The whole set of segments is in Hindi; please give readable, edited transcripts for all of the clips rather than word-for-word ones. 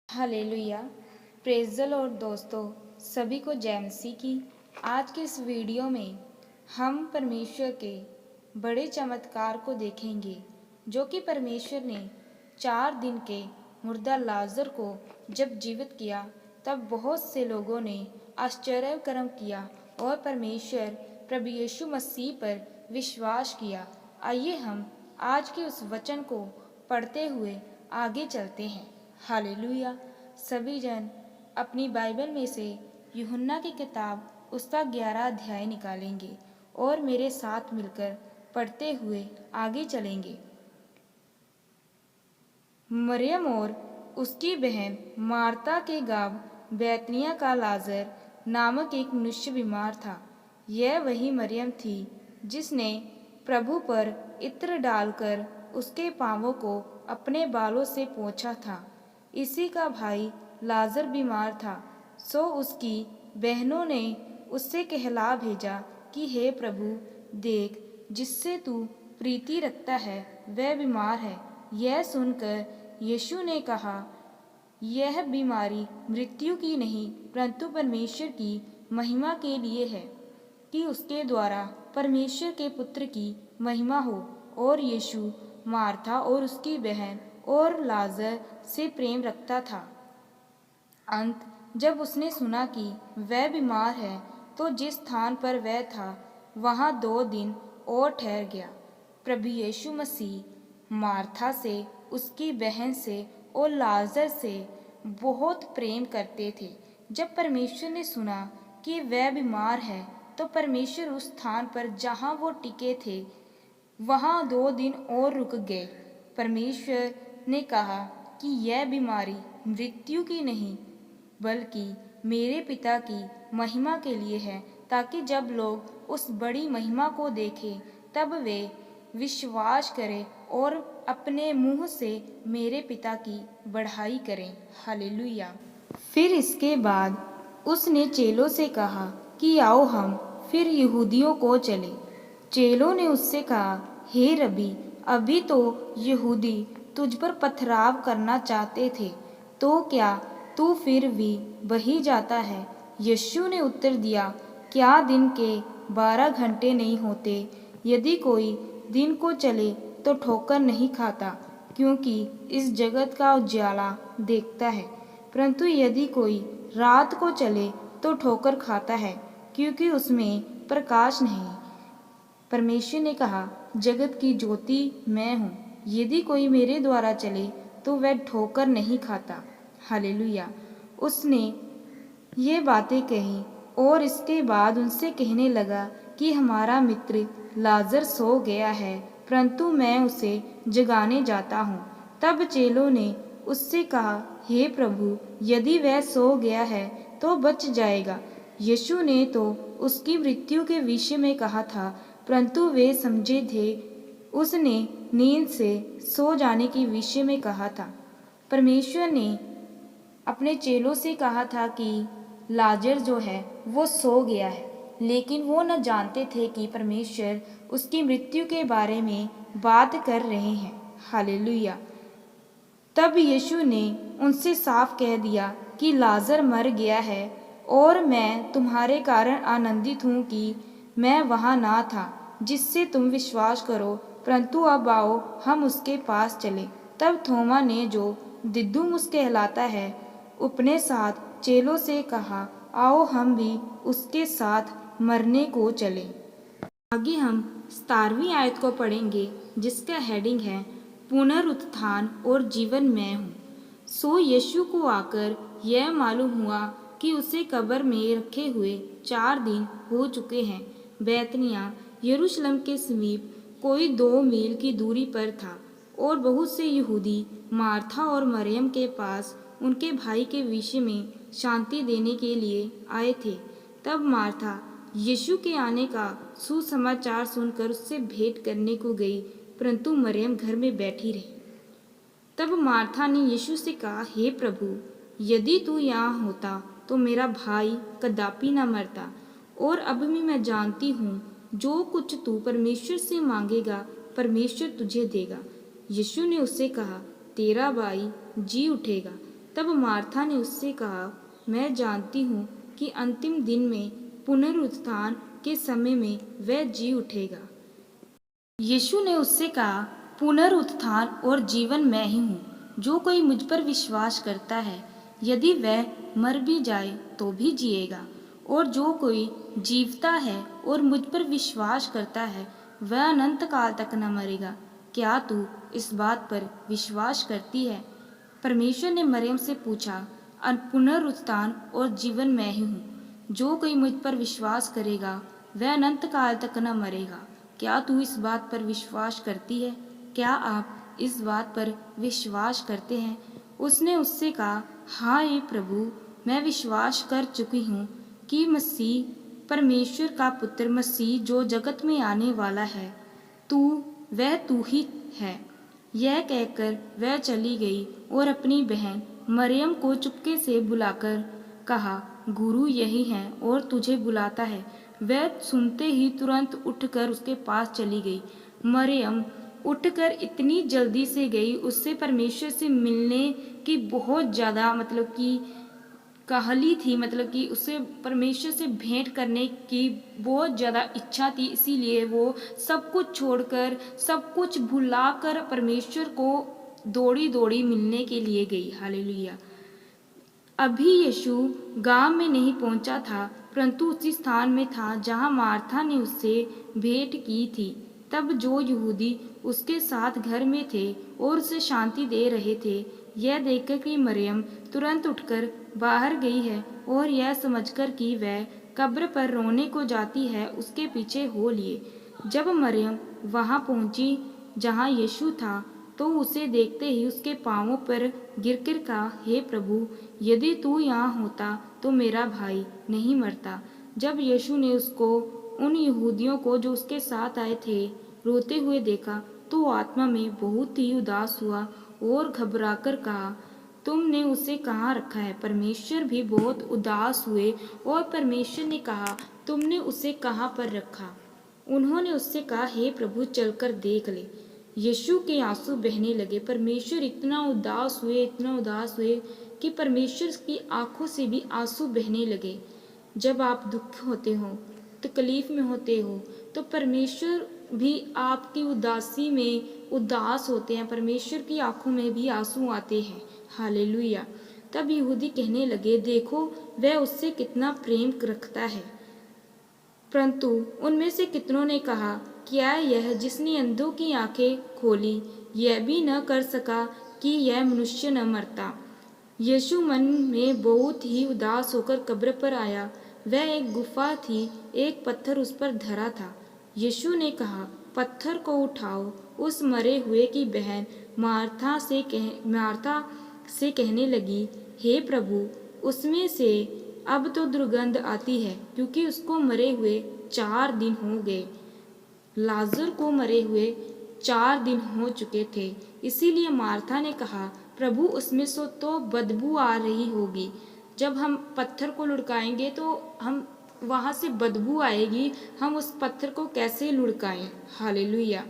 हालेलुया। प्रेज़ द लॉर्ड दोस्तों, सभी को जय मसीह की। आज के इस वीडियो में हम परमेश्वर के बड़े चमत्कार को देखेंगे, जो कि परमेश्वर ने 4 दिन के मुर्दा लाजर को जब जीवित किया, तब बहुत से लोगों ने आश्चर्य कर्म किया और परमेश्वर प्रभु यीशु मसीह पर विश्वास किया। आइए हम आज के उस वचन को पढ़ते हुए आगे चलते हैं। हालेलुया। सभी जन अपनी बाइबल में से यूहन्ना की किताब उसका 11 अध्याय निकालेंगे और मेरे साथ मिलकर पढ़ते हुए आगे चलेंगे। मरियम और उसकी बहन मार्ता के गांव बैतनिया का लाजर नामक एक मनुष्य बीमार था। यह वही मरियम थी जिसने प्रभु पर इत्र डालकर उसके पांवों को अपने बालों से पोंछा था। इसी का भाई लाजर बीमार था, सो उसकी बहनों ने उससे कहला भेजा कि हे प्रभु, देख, जिससे तू प्रीति रखता है वह बीमार है। यह सुनकर यीशु ने कहा, यह बीमारी मृत्यु की नहीं परंतु परमेश्वर की महिमा के लिए है, कि उसके द्वारा परमेश्वर के पुत्र की महिमा हो। और यीशु मार्था और उसकी बहन और लाजर से प्रेम रखता था। अंत जब उसने सुना कि वह बीमार है, तो जिस स्थान पर वह था वहाँ 2 दिन और ठहर गया। प्रभु यीशु मसीह मार्था से, उसकी बहन से और लाजर से बहुत प्रेम करते थे। जब परमेश्वर ने सुना कि वह बीमार है, तो परमेश्वर उस स्थान पर जहाँ वो टिके थे वहाँ 2 दिन और रुक गए। परमेश्वर ने कहा कि यह बीमारी मृत्यु की नहीं बल्कि मेरे पिता की महिमा के लिए है, ताकि जब लोग उस बड़ी महिमा को देखें तब वे विश्वास करें और अपने मुंह से मेरे पिता की बढ़ाई करें। हालेलुया। फिर इसके बाद उसने चेलों से कहा कि आओ हम फिर यहूदियों को चले। चेलों ने उससे कहा, हे रबी, अभी तो यहूदी तुझ पर पथराव करना चाहते थे, तो क्या तू फिर भी वही जाता है? यीशु ने उत्तर दिया, क्या दिन के 12 घंटे नहीं होते? यदि कोई दिन को चले तो ठोकर नहीं खाता, क्योंकि इस जगत का उजाला देखता है, परंतु यदि कोई रात को चले तो ठोकर खाता है, क्योंकि उसमें प्रकाश नहीं। परमेश्वर ने कहा, जगत की ज्योति मैं हूँ। यदि कोई मेरे द्वारा चले तो वह ठोकर नहीं खाता। हालेलुया। उसने ये बातें कही और इसके बाद उनसे कहने लगा कि हमारा मित्र लाजर सो गया है, परंतु मैं उसे जगाने जाता हूँ। तब चेलों ने उससे कहा, हे प्रभु, यदि वह सो गया है तो बच जाएगा। यीशु ने तो उसकी मृत्यु के विषय में कहा था, परंतु वे समझे थे उसने नींद से सो जाने के विषय में कहा था। परमेश्वर ने अपने चेलों से कहा था कि लाजर जो है वो सो गया है, लेकिन वो न जानते थे कि परमेश्वर उसकी मृत्यु के बारे में बात कर रहे हैं। हालेलुया। तब यीशु ने उनसे साफ कह दिया कि लाजर मर गया है और मैं तुम्हारे कारण आनंदित हूँ कि मैं वहाँ ना था, जिससे तुम विश्वास करो, परंतु अब आओ हम उसके पास चले। तब थोमा ने, जो दिदुमुस कहलाता है, अपने साथ चेलों से कहा, आओ हम भी उसके साथ मरने को चले। आगे हम 17वीं आयत को पढ़ेंगे, जिसका हेडिंग है पुनरुत्थान और जीवन मैं हूँ। सो यीशु को आकर यह मालूम हुआ कि उसे कब्र में रखे हुए 4 दिन हो चुके हैं। बैतनिया यरूशलेम के समीप कोई 2 मील की दूरी पर था, और बहुत से यहूदी मार्था और मरियम के पास उनके भाई के विषय में शांति देने के लिए आए थे। तब मार्था यीशु के आने का सुसमाचार सुनकर उससे भेंट करने को गई, परंतु मरियम घर में बैठी रही। तब मार्था ने यीशु से कहा, हे प्रभु, यदि तू यहाँ होता तो मेरा भाई कदापि न मरता। और अब भी मैं जानती हूँ, जो कुछ तू परमेश्वर से मांगेगा परमेश्वर तुझे देगा। यीशु ने उससे कहा, तेरा भाई जी उठेगा। तब मार्था ने उससे कहा, मैं जानती हूँ कि अंतिम दिन में पुनरुत्थान के समय में वह जी उठेगा। यीशु ने उससे कहा, पुनरुत्थान और जीवन मैं ही हूँ। जो कोई मुझ पर विश्वास करता है, यदि वह मर भी जाए तो भी जिएगा, और जो कोई जीवता है और मुझ पर विश्वास करता है, वह अनंत काल तक न मरेगा। क्या तू इस बात पर विश्वास करती है? परमेश्वर ने मरियम से पूछा, पुनरुत्थान और जीवन मैं ही हूँ। जो कोई मुझ पर विश्वास करेगा, वह अनंत काल तक न मरेगा। क्या तू इस बात पर विश्वास करती है? क्या आप इस बात पर विश्वास करते हैं? उसने उससे कहा, हाँ हे प्रभु, मैं विश्वास कर चुकी हूँ कि मसीह, परमेश्वर का पुत्र मसीह जो जगत में आने वाला है, तू ही है। यह कहकर वह चली गई और अपनी बहन मरियम को चुपके से बुलाकर कहा, गुरु यही है और तुझे बुलाता है। वह सुनते ही तुरंत उठकर उसके पास चली गई। मरियम उठकर इतनी जल्दी से गई, उससे परमेश्वर से मिलने की बहुत ज़्यादा कि काहली थी, कि उसे परमेश्वर से भेंट करने की बहुत ज़्यादा इच्छा थी। इसीलिए वो सब कुछ छोड़कर, सब कुछ भुलाकर परमेश्वर को दौड़ी दौड़ी मिलने के लिए गई। हालेलुया। अभी यीशु गांव में नहीं पहुंचा था, परंतु उसी स्थान में था जहां मार्था ने उससे भेंट की थी। तब जो यहूदी उसके साथ घर में थे और उसे शांति दे रहे थे, यह देखकर कि मरियम तुरंत उठकर बाहर गई है और यह समझकर कि वह कब्र पर रोने को जाती है, उसके पीछे हो लिए। जब मरियम वहां पहुंची जहां यीशु था, तो उसे देखते ही उसके पांवों पर गिरकर कहा, हे प्रभु, यदि तू यहाँ होता तो मेरा भाई नहीं मरता। जब यीशु ने उसको, उन यहूदियों को जो उसके साथ आए थे, रोते हुए देखा, तो आत्मा में बहुत ही उदास हुआ और घबराकर कहा, तुमने उसे कहाँ रखा है? परमेश्वर भी बहुत उदास हुए और परमेश्वर ने कहा, तुमने उसे कहाँ पर रखा? उन्होंने उससे कहा, हे प्रभु, चलकर देख ले। यीशु के आंसू बहने लगे। परमेश्वर इतना उदास हुए कि परमेश्वर की आंखों से भी आंसू बहने लगे। जब आप दुख होते हो, तकलीफ में होते हो, तो परमेश्वर भी आपकी उदासी में उदास होते हैं। परमेश्वर की आंखों में भी आंसू आते हैं। हालेलुया। तब यहूदी कहने लगे, देखो वह उससे कितना प्रेम रखता है। परंतु उनमें से कितनों ने कहा, क्या यह जिसने अंधों की आंखें खोली, यह भी न कर सका कि यह मनुष्य न मरता? यीशु मन में बहुत ही उदास होकर कब्र पर आया। वह एक गुफा थी, एक पत्थर उस पर धरा था। यीशु ने कहा, पत्थर को उठाओ। उस मरे हुए की बहन मार्था से कहने लगी, हे प्रभु, उसमें से अब तो दुर्गंध आती है, क्योंकि उसको मरे हुए 4 दिन हो गए। लाजर को मरे हुए 4 दिन हो चुके थे। इसीलिए मार्था ने कहा, प्रभु, उसमें से तो बदबू आ रही होगी। जब हम पत्थर को लुढ़काएंगे तो हम वहाँ से बदबू आएगी, हम उस पत्थर को कैसे लुढ़काएं? हालेलुया।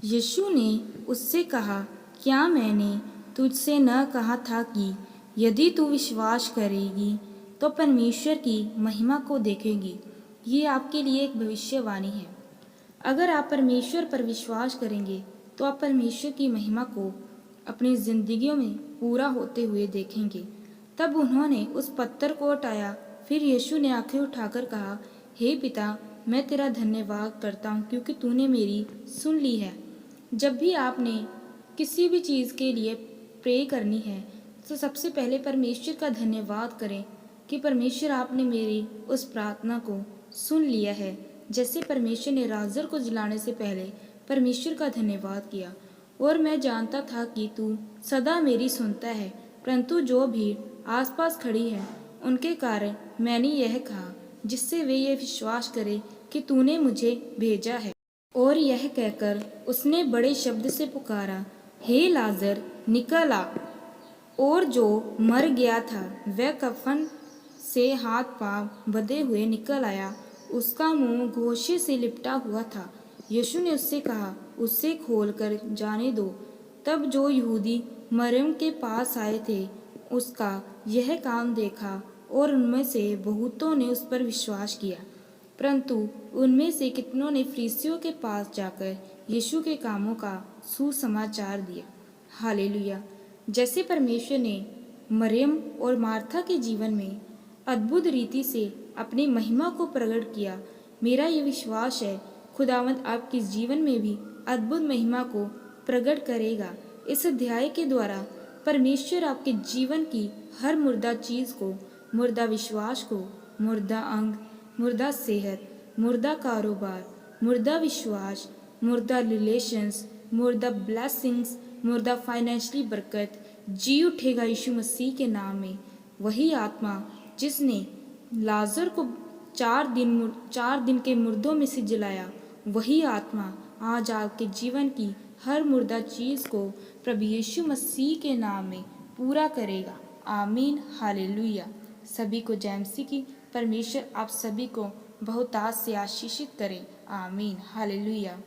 यीशु ने उससे कहा, क्या मैंने तुझसे न कहा था कि यदि तू विश्वास करेगी तो परमेश्वर की महिमा को देखेगी? ये आपके लिए एक भविष्यवाणी है। अगर आप परमेश्वर पर विश्वास करेंगे तो आप परमेश्वर की महिमा को अपनी जिंदगियों में पूरा होते हुए देखेंगे। तब उन्होंने उस पत्थर को हटाया। फिर यीशु ने आंखें उठाकर कहा, हे पिता, मैं तेरा धन्यवाद करता हूँ क्योंकि तूने मेरी सुन ली है। जब भी आपने किसी भी चीज़ के लिए प्रे करनी है, तो सबसे पहले परमेश्वर का धन्यवाद करें कि परमेश्वर, आपने मेरी उस प्रार्थना को सुन लिया है। जैसे परमेश्वर ने लाजर को जलाने से पहले परमेश्वर का धन्यवाद किया। और मैं जानता था कि तू सदा मेरी सुनता है, परंतु जो भीड़ आसपास खड़ी है उनके कारण मैंने यह कहा, जिससे वे ये विश्वास करें कि तूने मुझे भेजा है। और यह कहकर उसने बड़े शब्द से पुकारा, हे लाजर, निकल आ। और जो मर गया था वह कफन से हाथ पांव बंधे हुए निकल आया। उसका मुंह गोशे से लिपटा हुआ था। यीशु ने उससे कहा, उसे खोल कर जाने दो। तब जो यहूदी मरियम के पास आए थे उसका यह काम देखा और उनमें से बहुतों ने उस पर विश्वास किया। परंतु उनमें से कितनों ने फरीसियों के पास जाकर यीशु के कामों का सुसमाचार दिया। हालेलुया। जैसे परमेश्वर ने मरियम और मार्था के जीवन में अद्भुत रीति से अपनी महिमा को प्रकट किया, मेरा ये विश्वास है खुदावंद आपके जीवन में भी अद्भुत महिमा को प्रकट करेगा। इस अध्याय के द्वारा परमेश्वर आपके जीवन की हर मुर्दा चीज को, मुर्दा विश्वास को, मुर्दा अंग, मुर्दा सेहत, मुर्दा कारोबार, मुर्दा विश्वास, मुर्दा रिलेशंस, मुर्दा ब्लेसिंग्स, मुर्दा फाइनेंशियली बरकत जी उठेगा यीशु मसीह के नाम में। वही आत्मा जिसने लाजर को 4 दिन के मुर्दों में से जलाया, वही आत्मा आज आपके जीवन की हर मुर्दा चीज को प्रभु यीशु मसीह के नाम में पूरा करेगा। आमीन। हालेलुया। सभी को जय मसीह की। परमेश्वर आप सभी को बहुतायत से आशीषित करे। आमीन। हालेलुया।